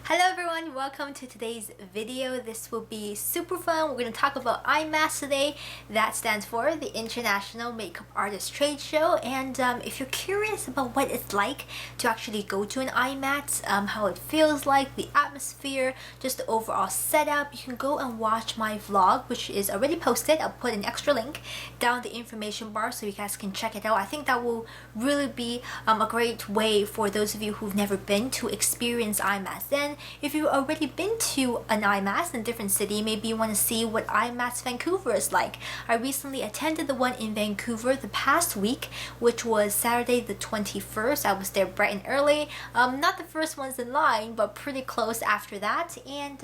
Hello everyone, welcome to today's video. This will be super fun. We're going to talk about IMATS today. That stands for the International Makeup Artists Trade Show. And if you're curious about what it's like to actually go to an IMATS, how it feels like, the atmosphere, just the overall setup, you can go and watch my vlog, which is already posted. I'll put an extra link down in the information bar so you guys can check it out. I think that will really be a great way for those of you who've never been to experience IMATS. Then if you've already been to an IMATS in a different city, maybe you want to see what IMATS Vancouver is like. I recently attended the one in Vancouver the past week, which was Saturday the 21st. I was there bright and early. Not the first ones in line, but pretty close after that. And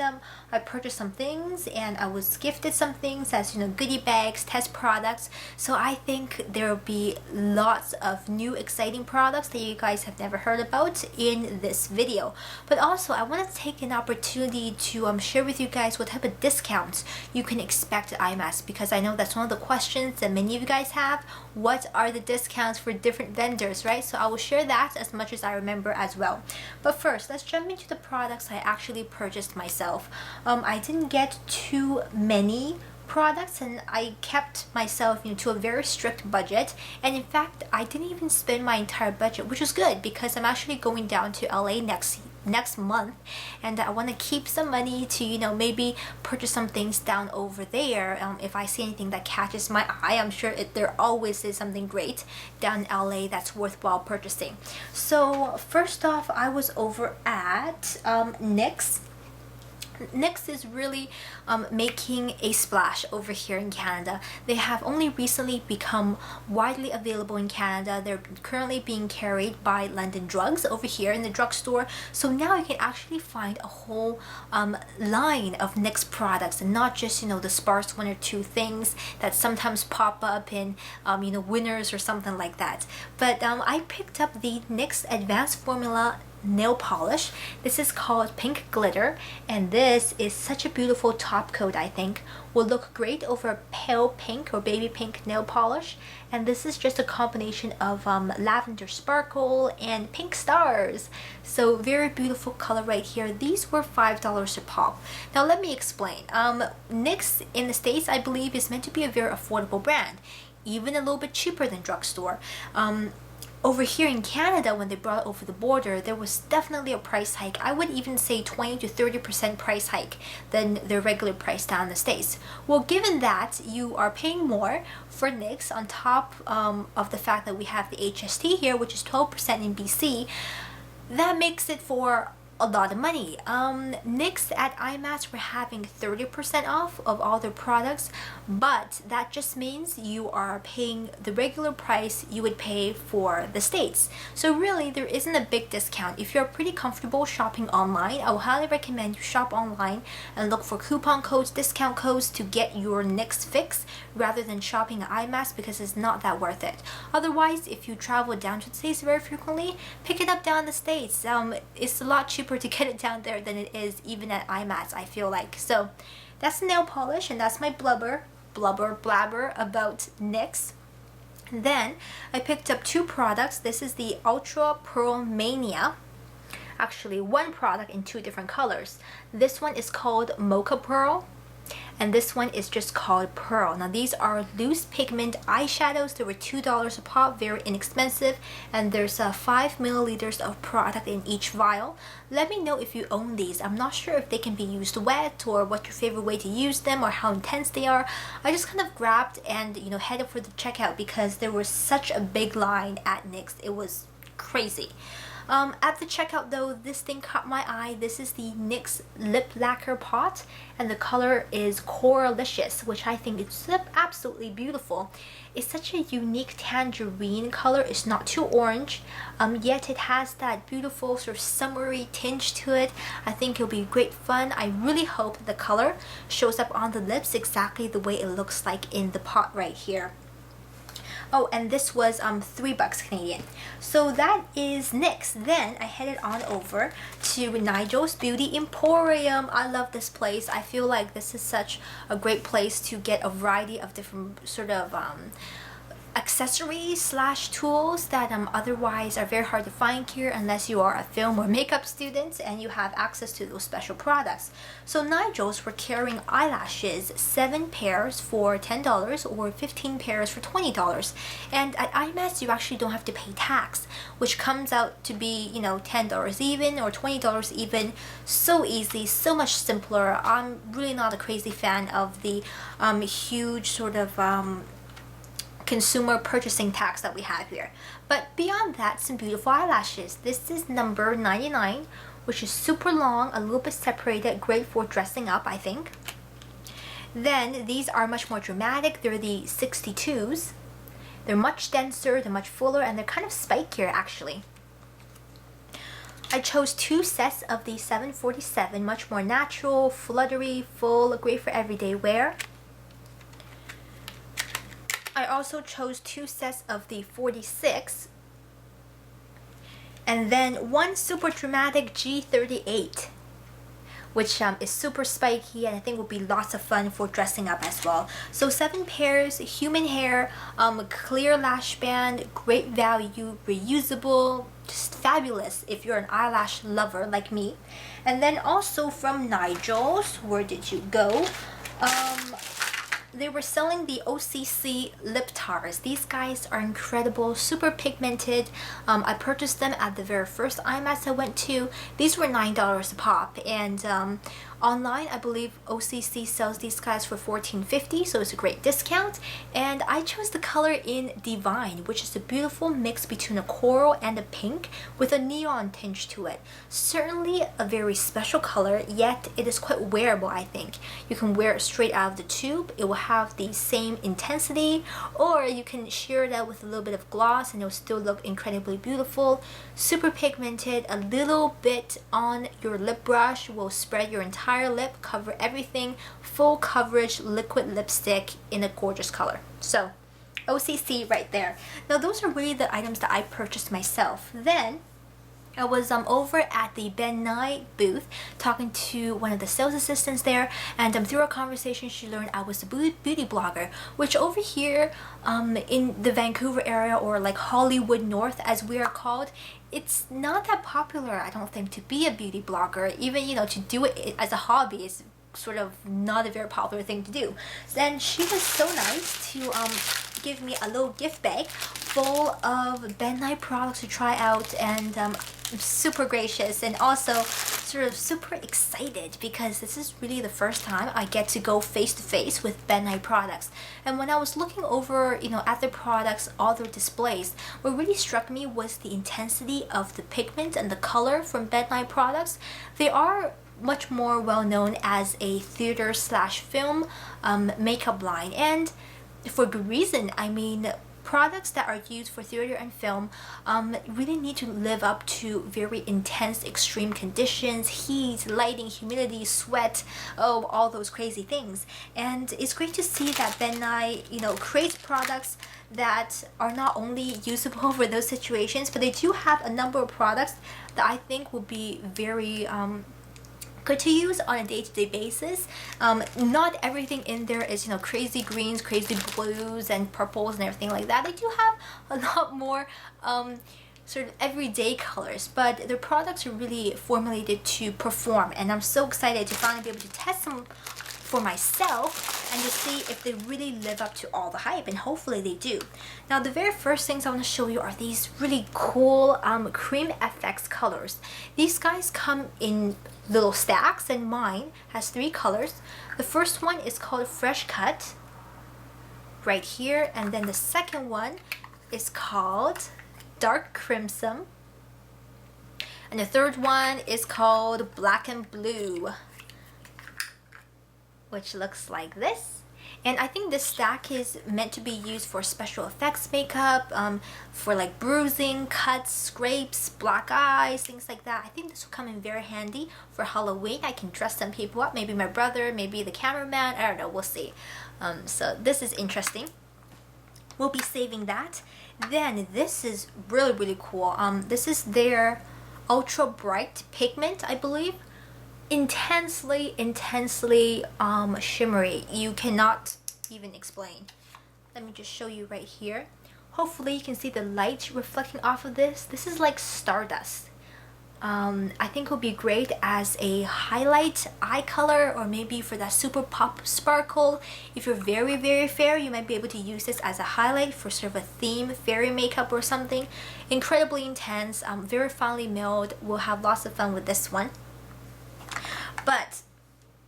I purchased some things and I was gifted some things as, goodie bags, test products. So I think there will be lots of new exciting products that you guys have never heard about in this video. But also I want to take an opportunity to share with you guys what type of discounts you can expect at IMATS, because I know that's one of the questions that many of you guys have. What are the discounts for different vendors, right? So I will share that as much as I remember as well. But first, let's jump into the products I actually purchased myself. I didn't get too many products and I kept myself to a very strict budget, and in fact I didn't even spend my entire budget, which is good because I'm actually going down to LA next month and I want to keep some money to maybe purchase some things down over there. If I see anything that catches my eye, I'm sure there always is something great down in LA that's worthwhile purchasing. So first off, I was over at NYX. NYX is really making a splash over here in Canada. They have only recently become widely available in Canada. They're currently being carried by London Drugs over here in the drugstore. So now you can actually find a whole line of NYX products, and not just the sparse one or two things that sometimes pop up in winners or something like that. But I picked up the NYX Advanced Formula nail polish. This is called Pink Glitter, and this is such a beautiful top coat. I think will look great over a pale pink or baby pink nail polish. And this is just a combination of lavender sparkle and pink stars. So very beautiful color right here. These were $5 a pop. Now let me explain. NYX in the States, I believe, is meant to be a very affordable brand, even a little bit cheaper than drugstore. Over here in Canada, when they brought it over the border, there was definitely a price hike. I would even say 20 to 30% price hike than their regular price down in the States. Well, given that you are paying more for NYX on top of the fact that we have the HST here, which is 12% in BC, that makes it for a lot of money. NYX at IMATS were having 30% off of all their products, but that just means you are paying the regular price you would pay for the States. So really there isn't a big discount. If you're pretty comfortable shopping online, I would highly recommend you shop online and look for coupon codes, discount codes to get your NYX fix rather than shopping at IMATS, because it's not that worth it. Otherwise, if you travel down to the States very frequently, pick it up down in the States. It's a lot cheaper to get it down there than it is even at IMATS, I feel like. So that's the nail polish, and that's my blabber about NYX. Then I picked up two products. This is the Ultra Pearl Mania. Actually, one product in two different colors. This one is called Mocha Pearl, and this one is just called Pearl. Now these are loose pigment eyeshadows. They were $2 a pop, very inexpensive, and there's 5 milliliters of product in each vial. Let me know if you own these. I'm not sure if they can be used wet or what your favorite way to use them or how intense they are. I just kind of grabbed and headed for the checkout because there was such a big line at NYX. It was crazy. At the checkout though, this thing caught my eye. This is the NYX Lip Lacquer Pot, and the color is Coralicious, which I think is absolutely beautiful. It's such a unique tangerine color. It's not too orange, yet it has that beautiful sort of summery tinge to it. I think it'll be great fun. I really hope the color shows up on the lips exactly the way it looks like in the pot right here. Oh, and this was $3 Canadian. So that is NYX. Then I headed on over to Nigel's Beauty Emporium. I love this place. I feel like this is such a great place to get a variety of different sort of accessories slash tools that otherwise are very hard to find here unless you are a film or makeup student and you have access to those special products. So Nigel's were carrying eyelashes, 7 pairs for $10 or 15 pairs for $20. And at IMATS you actually don't have to pay tax, which comes out to be, you know, $10 even or $20 even. So easy, so much simpler. I'm really not a crazy fan of the huge sort of consumer purchasing tax that we have here. But beyond that, some beautiful eyelashes. This is number 99, which is super long, a little bit separated, great for dressing up, I think. Then these are much more dramatic. They're the 62s. They're much denser, they're much fuller, and they're kind of spikier actually. I chose 2 sets of the 747, much more natural, fluttery, full, great for everyday wear. I also chose 2 sets of the 46, and then 1 super dramatic G38, which is super spiky and I think will be lots of fun for dressing up as well. So 7 pairs, human hair, clear lash band, great value, reusable, just fabulous if you're an eyelash lover like me. And then also from Nigel's, where did you go? They were selling the OCC lip tars. These guys are incredible, super pigmented. I purchased them at the very first IMATS I went to. These were $9 a pop, and online I believe OCC sells these guys for $14.50, so it's a great discount. And I chose the color in Divine, which is a beautiful mix between a coral and a pink with a neon tinge to it. Certainly a very special color, yet it is quite wearable, I think. You can wear it straight out of the tube. It will have the same intensity, or you can sheer it out with a little bit of gloss and it will still look incredibly beautiful. Super pigmented, a little bit on your lip brush will spread your entire lip, cover everything, full coverage liquid lipstick in a gorgeous color. So OCC right there. Now those are really the items that I purchased myself. Then I was over at the Ben Nye booth talking to one of the sales assistants there, and through our conversation she learned I was a beauty blogger, which over here in the Vancouver area, or like Hollywood North as we are called, it's not that popular, I don't think, to be a beauty blogger. Even, you know, to do it as a hobby is sort of not a very popular thing to do. Then she was so nice to give me a little gift bag full of Ben Nye products to try out, and super gracious and also sort of super excited because this is really the first time I get to go face to face with Ben Nye products. And when I was looking over, you know, at the products, all their displays, what really struck me was the intensity of the pigment and the color from Ben Nye products. They are much more well known as a theater slash film makeup line, and for good reason. I mean, products that are used for theater and film really need to live up to very intense extreme conditions, heat, lighting, humidity, sweat, oh, all those crazy things. And it's great to see that Ben Nye, you know, creates products that are not only usable for those situations, but they do have a number of products that I think will be very good to use on a day-to-day basis. Not everything in there is, you know, crazy greens, crazy blues and purples and everything like that. They do have a lot more sort of everyday colors, but their products are really formulated to perform, and I'm so excited to finally be able to test them for myself and to see if they really live up to all the hype, and hopefully they do. Now the very first things I want to show you are these really cool cream FX colors. These guys come in little stacks, and mine has 3 colors. The first one is called Fresh Cut right here, and then the second one is called Dark Crimson, and the third one is called Black and Blue, which looks like this. And I think this stack is meant to be used for special effects makeup, for like bruising, cuts, scrapes, black eyes, things like that. I think this will come in very handy for Halloween. I can dress some people up, maybe my brother, maybe the cameraman, I don't know, we'll see. So this is interesting. We'll be saving that. Then this is really, really cool. This is their Ultra Bright Pigment, I believe. Intensely shimmery. You cannot even explain. Let me just show you right here. Hopefully you can see the light reflecting off of this. This is like stardust. I think it would be great as a highlight eye color, or maybe for that super pop sparkle. If you're very, very fair, you might be able to use this as a highlight for sort of a theme fairy makeup or something. Incredibly intense, very finely milled. We'll have lots of fun with this one. But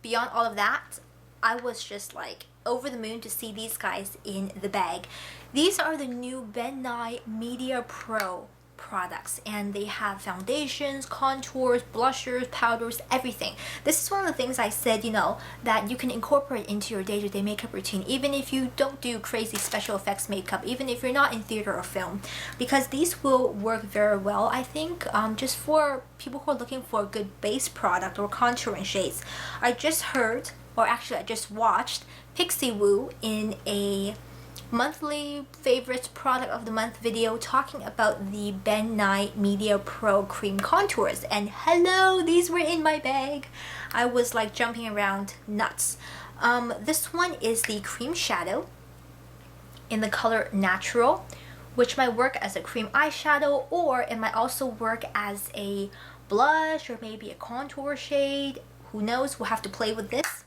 beyond all of that, I was just like over the moon to see these guys in the bag. These are the new Ben Nye Media Pro products, and they have foundations, contours, blushers, powders, everything. This is one of the things I said, you know, that you can incorporate into your day-to-day makeup routine, even if you don't do crazy special effects makeup, even if you're not in theater or film, because these will work very well, I think, just for people who are looking for a good base product or contouring shades. I just heard, or actually I just watched Pixie Woo in a monthly favorites product of the month video talking about the Ben Nye Media Pro cream contours, and hello, these were in my bag. I was like jumping around nuts. This one is the cream shadow in the color Natural, which might work as a cream eyeshadow, or it might also work as a blush or maybe a contour shade. Who knows, we'll have to play with this.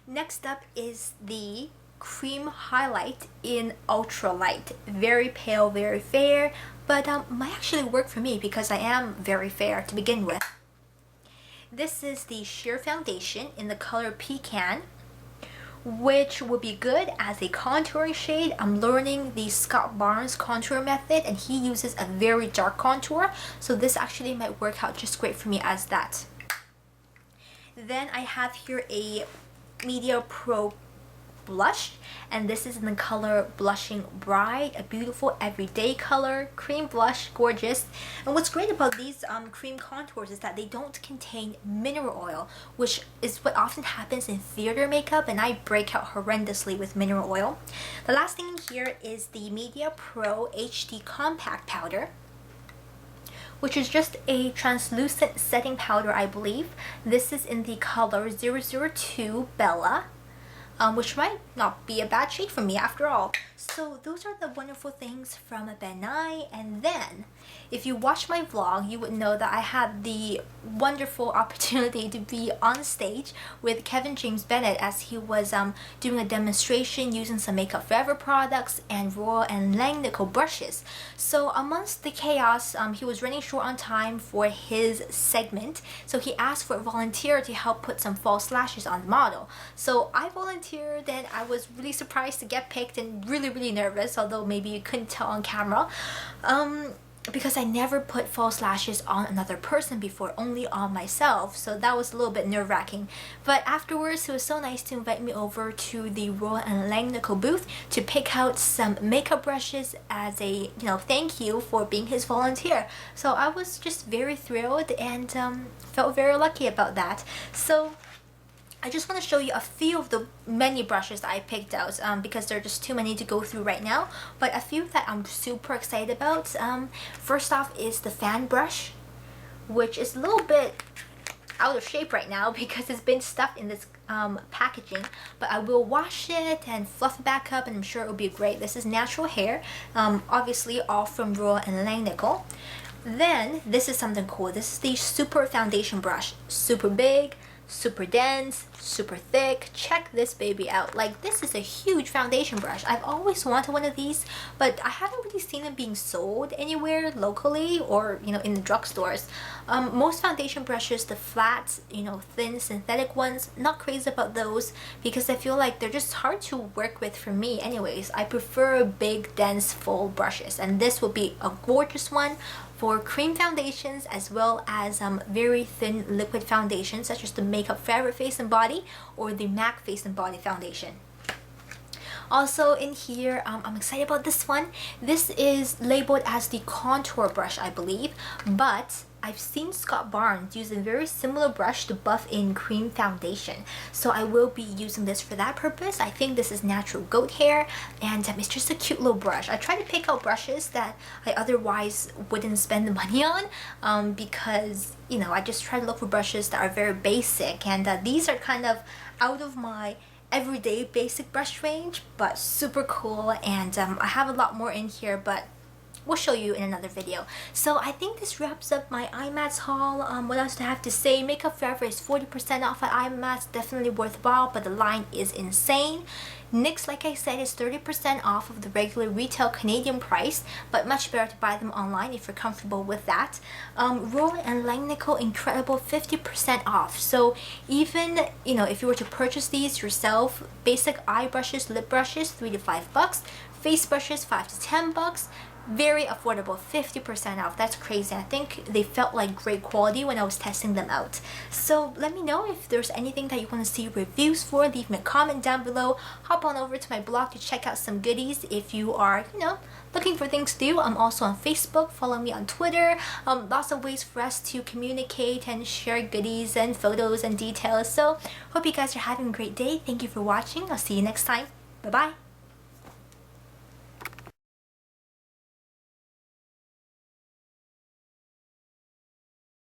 Next up is the cream highlight in ultra light, very pale, very fair, but might actually work for me because I am very fair to begin with. This is the sheer foundation in the color Pecan, which would be good as a contouring shade. I'm learning the Scott Barnes contour method, and he uses a very dark contour, so this actually might work out just great for me as that. Then I have here a Media Pro blush, and this is in the color Blushing Bride, a beautiful everyday color, cream blush, gorgeous. And what's great about these cream contours is that they don't contain mineral oil, which is what often happens in theater makeup, and I break out horrendously with mineral oil. The last thing in here is the Media Pro HD Compact Powder, which is just a translucent setting powder, I believe. This is in the color 002 Bella, which might not be a bad shade for me after all. So those are the wonderful things from Ben Nye. And then if you watch my vlog, you would know that I had the wonderful opportunity to be on stage with Kevin James Bennett as he was doing a demonstration using some Makeup Forever products and Royal and Langnickel brushes. So amongst the chaos, he was running short on time for his segment, so he asked for a volunteer to help put some false lashes on the model. So I volunteered, and I was really surprised to get picked and really nervous, although maybe you couldn't tell on camera, because I never put false lashes on another person before, only on myself, so that was a little bit nerve-wracking. But afterwards, he was so nice to invite me over to the Royal and Langnickel booth to pick out some makeup brushes as a, you know, thank you for being his volunteer. So I was just very thrilled and felt very lucky about that. So I just want to show you a few of the many brushes that I picked out, because there are just too many to go through right now, but a few that I'm super excited about. First off is the fan brush, which is a little bit out of shape right now because it's been stuffed in this packaging, but I will wash it and fluff it back up, and I'm sure it will be great. This is natural hair, obviously all from Royal and Langnickel. Then this is something cool. This is the Super Foundation brush, super big, super dense, super thick. Check this baby out. Like, this is a huge foundation brush. I've always wanted one of these, but I haven't really seen them being sold anywhere locally or, you know, in the drugstores. Most foundation brushes, the flat, you know, thin synthetic ones, not crazy about those because I feel like they're just hard to work with for me anyways. I prefer big, dense, full brushes, and this will be a gorgeous one for cream foundations as well as very thin liquid foundations such as the Makeup Forever Face and Body or the MAC Face and Body foundation. Also in here, I'm excited about this one. This is labeled as the contour brush, I believe, but I've seen Scott Barnes use a very similar brush to buff in cream foundation, so I will be using this for that purpose. I think this is natural goat hair, and it's just a cute little brush. I try to pick out brushes that I otherwise wouldn't spend the money on, because, you know, I just try to look for brushes that are very basic, and these are kind of out of my everyday basic brush range, but super cool. And I have a lot more in here, but we'll show you in another video. So I think this wraps up my IMATS haul. What else do I have to say? Makeup Forever is 40% off at IMATS. Definitely worthwhile, but the line is insane. NYX, like I said, is 30% off of the regular retail Canadian price, but much better to buy them online if you're comfortable with that. Roll and Langnickel, incredible, 50% off. So even, you know, if you were to purchase these yourself, basic eye brushes, lip brushes, $3 to $5. Face brushes, $5 to $10. Very affordable, 50% off. That's crazy. I think they felt like great quality when I was testing them out. So let me know if there's anything that you want to see reviews for. Leave me a comment down below. Hop on over to my blog to check out some goodies if you are, you know, looking for things to do. I'm also on Facebook. Follow me on Twitter. Lots of ways for us to communicate and share goodies and photos and details. So hope you guys are having a great day. Thank you for watching. I'll see you next time. Bye bye.